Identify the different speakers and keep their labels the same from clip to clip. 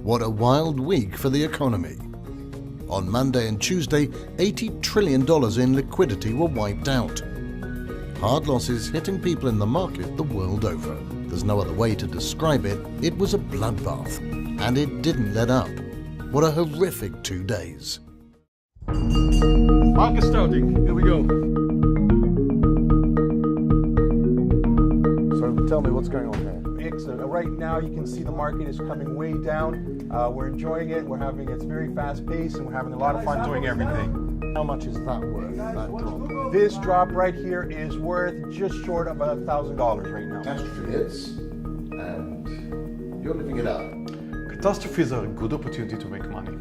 Speaker 1: What a wild week for the economy. On Monday and Tuesday, $80 trillion in liquidity were wiped out. Hard losses hitting people in the market the world over. There's no other way to describe it. It was a bloodbath, and it didn't let up. What a horrific 2 days.
Speaker 2: Market starting, here we go.
Speaker 3: So tell me what's going on here.
Speaker 2: Right now you can see the market is coming way down. We're enjoying it, it's very fast paced, and we're having a lot of fun doing everything.
Speaker 3: How much is that worth, that drop?
Speaker 2: This drop right here is worth just short of $1,000 right now.
Speaker 1: Catastrophe hits, and you're living it up.
Speaker 4: Catastrophes are a good opportunity to make money.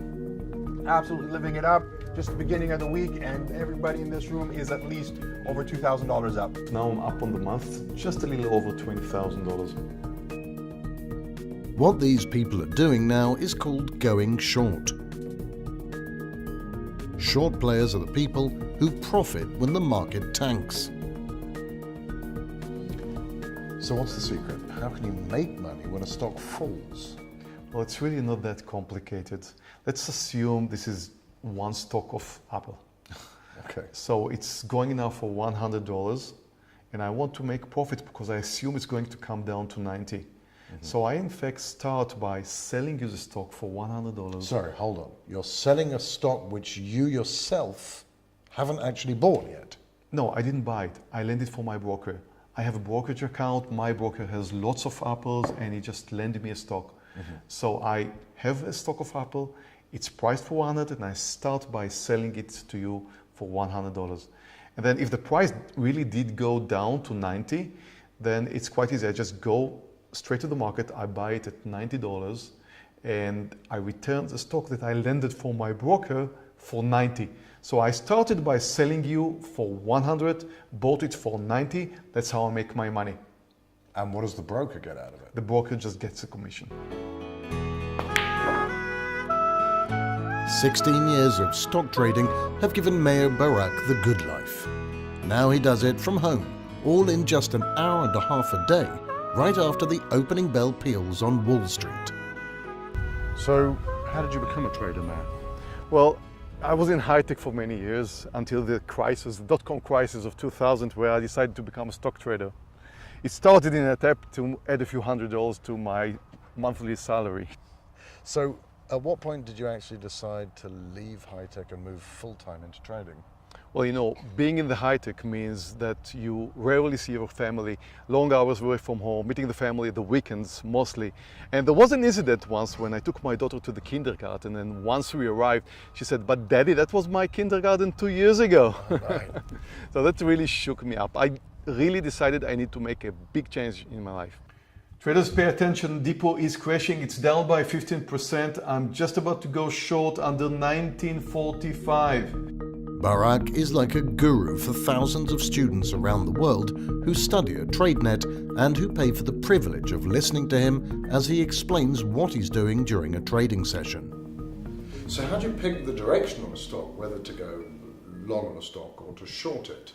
Speaker 2: Absolutely living it up. Just the beginning of the week, and everybody in this room is at least over $2,000 up.
Speaker 4: Now I'm up on the month, just a little over $20,000.
Speaker 1: What these people are doing now is called going short. Short players are the people who profit when the market tanks.
Speaker 3: So what's the secret? How can you make money when a stock falls?
Speaker 4: Well, it's really not that complicated. Let's assume this is one stock of Apple.
Speaker 3: Okay.
Speaker 4: So it's going now for $100, and I want to make profit because I assume it's going to come down to 90. So I in fact start by selling you the stock for $100.
Speaker 3: Sorry, hold on. You're selling a stock which you yourself haven't actually bought yet.
Speaker 4: No, I didn't buy it. I lent it for my broker. I have a brokerage account. My broker has lots of Apples, and he just lent me a stock. So I have a stock of Apple. It's priced for 100, and I start by selling it to you for $100. And then if the price really did go down to 90, then it's quite easy. I just go straight to the market, I buy it at $90, and I return the stock that I lended for my broker for 90. So I started by selling you for 100, bought it for 90. That's how I make my money.
Speaker 3: And what does the broker get out of it?
Speaker 4: The broker just gets a commission.
Speaker 1: 16 years of stock trading have given Meir Barak the good life. Now he does it from home, all in just an hour and a half a day, right after the opening bell peals on Wall Street.
Speaker 3: So how did you become a trader, Meir?
Speaker 4: Well, I was in high-tech for many years until the crisis, the dot-com crisis of 2000, where I decided to become a stock trader. It started in an attempt to add a few $100s to my monthly salary.
Speaker 3: So at what point did you actually decide to leave high-tech and move full-time into trading?
Speaker 4: Well, you know, being in the high-tech means that you rarely see your family, long hours away from home, meeting the family at the weekends mostly. And there was an incident once when I took my daughter to the kindergarten, and once we arrived, she said, "But Daddy, that was my kindergarten 2 years ago."
Speaker 3: Right.
Speaker 4: So that really shook me up. I really decided I need to make a big change in my life. Traders, pay attention. Depot is crashing. It's down by 15%. I'm just about to go short under 1945.
Speaker 1: Barak is like a guru for thousands of students around the world who study at TradeNet and who pay for the privilege of listening to him as he explains what he's doing during a trading session.
Speaker 3: So how do you pick the direction on a stock, whether to go long on a stock or to short it?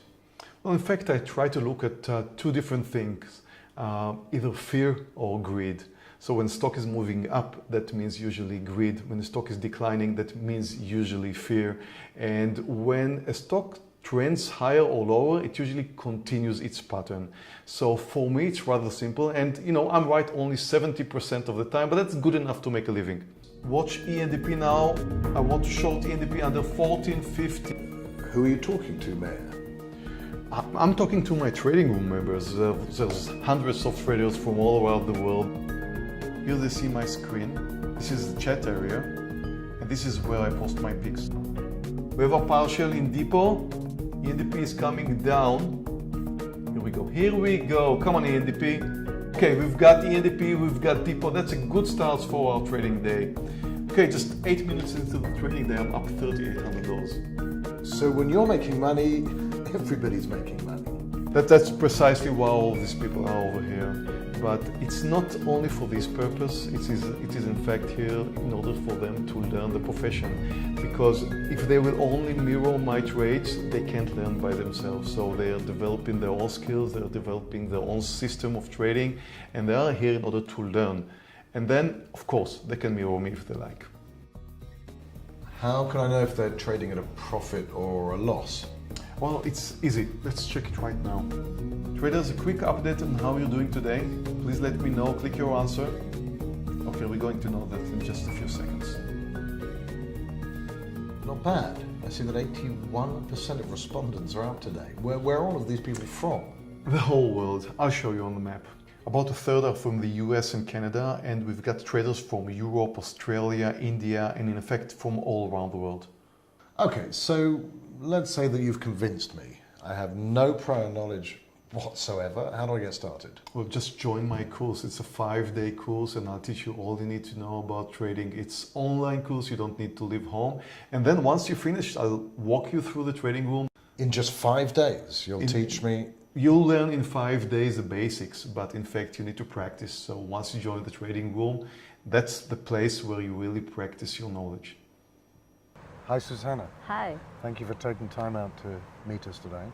Speaker 4: Well, in fact, I try to look at two different things, either fear or greed. So when stock is moving up, that means usually greed. When the stock is declining, that means usually fear. And when a stock trends higher or lower, it usually continues its pattern. So for me, it's rather simple. And you know, I'm right only 70% of the time, but that's good enough to make a living. Watch ENDP now. I want to short ENDP under 1450.
Speaker 3: Who are you talking to, Meir?
Speaker 4: I'm talking to my trading room members. There's hundreds of traders from all around the world. Here they see my screen. This is the chat area, and this is where I post my picks. We have a partial in Depot. ENDP is coming down. Here we go. Here we go. Come on, ENDP. Okay, we've got ENDP, we've got Depot. That's a good start for our trading day. Okay, just 8 minutes into the trading day, I'm up $3,800.
Speaker 3: So when you're making money, everybody's making money.
Speaker 4: That's precisely why all these people are over here. But it's not only for this purpose, it is in fact here in order for them to learn the profession. Because if they will only mirror my trades, they can't learn by themselves. So they are developing their own skills, they are developing their own system of trading, and they are here in order to learn. And then, of course, they can mirror me if they like.
Speaker 3: How can I know if they're trading at a profit or a loss?
Speaker 4: Well, it's easy. Let's check it right now. Traders, a quick update on how you're doing today. Please let me know. Click your answer. Okay, we're going to know that in just a few seconds.
Speaker 3: Not bad. I see that 81% of respondents are out today. Where are all of these people from?
Speaker 4: The whole world. I'll show you on the map. About a third are from the US and Canada, and we've got traders from Europe, Australia, India, and in effect from all around the world.
Speaker 3: Okay, so let's say that you've convinced me. I have no prior knowledge whatsoever. How do I get started?
Speaker 4: Well, just join my course. It's a 5-day course, and I'll teach you all you need to know about trading. It's online course, you don't need to leave home. And then once you finish, I'll walk you through the trading room.
Speaker 3: In just 5 days, you'll teach me.
Speaker 4: You'll learn in 5 days the basics, but in fact you need to practice. So once you join the trading room, that's the place where you really practice your knowledge.
Speaker 2: Hi, Susanna.
Speaker 5: Hi.
Speaker 2: Thank you for taking time out to meet us today.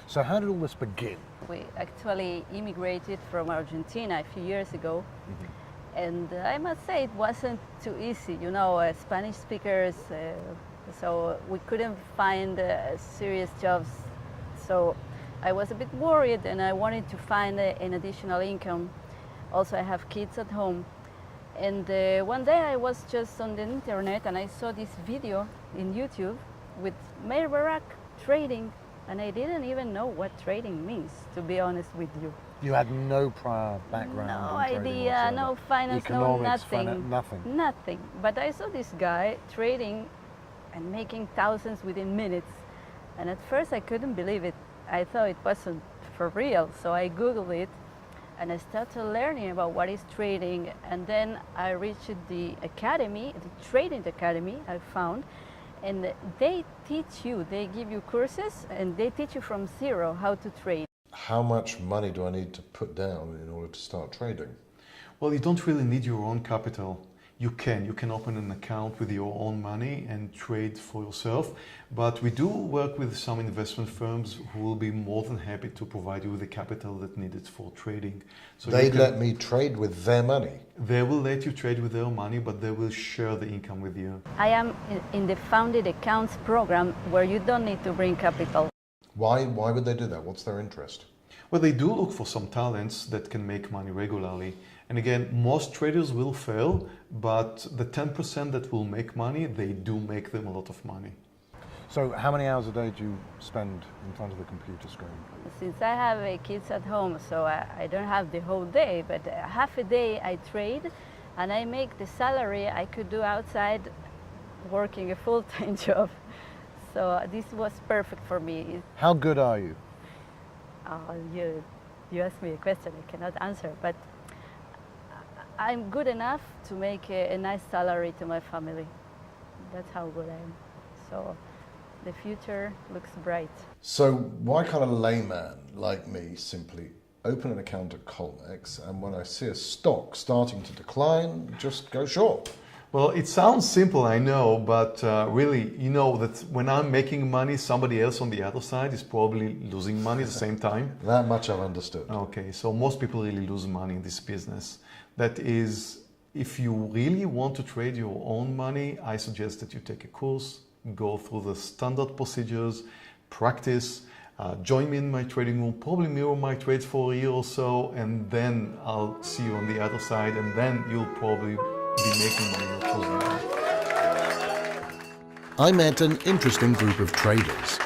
Speaker 2: So how did all this begin?
Speaker 5: We actually immigrated from Argentina a few years ago. And I must say it wasn't too easy. You know, Spanish speakers, so we couldn't find serious jobs. So I was a bit worried and I wanted to find an additional income. Also, I have kids at home. And one day I was just on the internet and I saw this video in YouTube with Meir Barak trading. And I didn't even know what trading means, to be honest with you.
Speaker 2: You had no prior background
Speaker 5: No
Speaker 2: in trading
Speaker 5: idea,
Speaker 2: whatsoever.
Speaker 5: no finance,
Speaker 2: Economics,
Speaker 5: no nothing.
Speaker 2: nothing.
Speaker 5: Nothing. But I saw this guy trading and making thousands within minutes. And at first I couldn't believe it. I thought it wasn't for real. So I Googled it and I started learning about what is trading. And then I reached the academy, the trading academy I found. And they teach you, they give you courses and they teach you from zero how to trade.
Speaker 3: How much money do I need to put down in order to start trading?
Speaker 4: Well, you don't really need your own capital. You can open an account with your own money and trade for yourself. But we do work with some investment firms who will be more than happy to provide you with the capital that needed for trading. So
Speaker 3: They'd let me trade with their money.
Speaker 4: They will let you trade with their money, but they will share the income with you.
Speaker 5: I am in the Founded Accounts program where you don't need to bring capital.
Speaker 3: Why would they do that? What's their interest?
Speaker 4: Well, they do look for some talents that can make money regularly. And again, most traders will fail, but the 10% that will make money, they do make them a lot of money.
Speaker 2: So how many hours a day do you spend in front of the computer screen?
Speaker 5: Since I have kids at home, so I don't have the whole day, but half a day I trade and I make the salary I could do outside working a full-time job. So this was perfect for me.
Speaker 2: How good are you?
Speaker 5: You asked me a question I cannot answer, but I'm good enough to make a nice salary to my family. That's how good I am. So the future looks bright.
Speaker 3: So why can't a layman like me simply open an account at Colmex and when I see a stock starting to decline, just go short?
Speaker 4: Well, it sounds simple, I know, but really, you know that when I'm making money, somebody else on the other side is probably losing money at the same time.
Speaker 3: That much I've understood.
Speaker 4: Okay, so most people really lose money in this business. That is, if you really want to trade your own money, I suggest that you take a course, go through the standard procedures, practice, join me in my trading room, probably mirror my trades for a year or so, and then I'll see you on the other side, and then you'll probably be making money, not losing money.
Speaker 1: I met an interesting group of traders.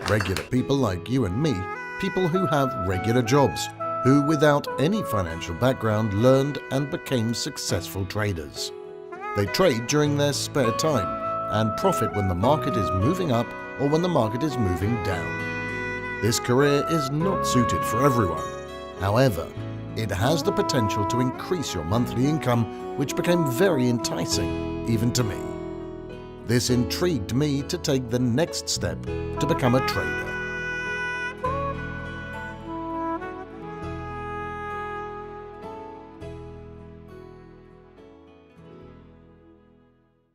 Speaker 1: Regular people like you and me, people who have regular jobs, who without any financial background learned and became successful traders. They trade during their spare time and profit when the market is moving up or when the market is moving down. This career is not suited for everyone. However, it has the potential to increase your monthly income, which became very enticing, even to me. This intrigued me to take the next step to become a trader.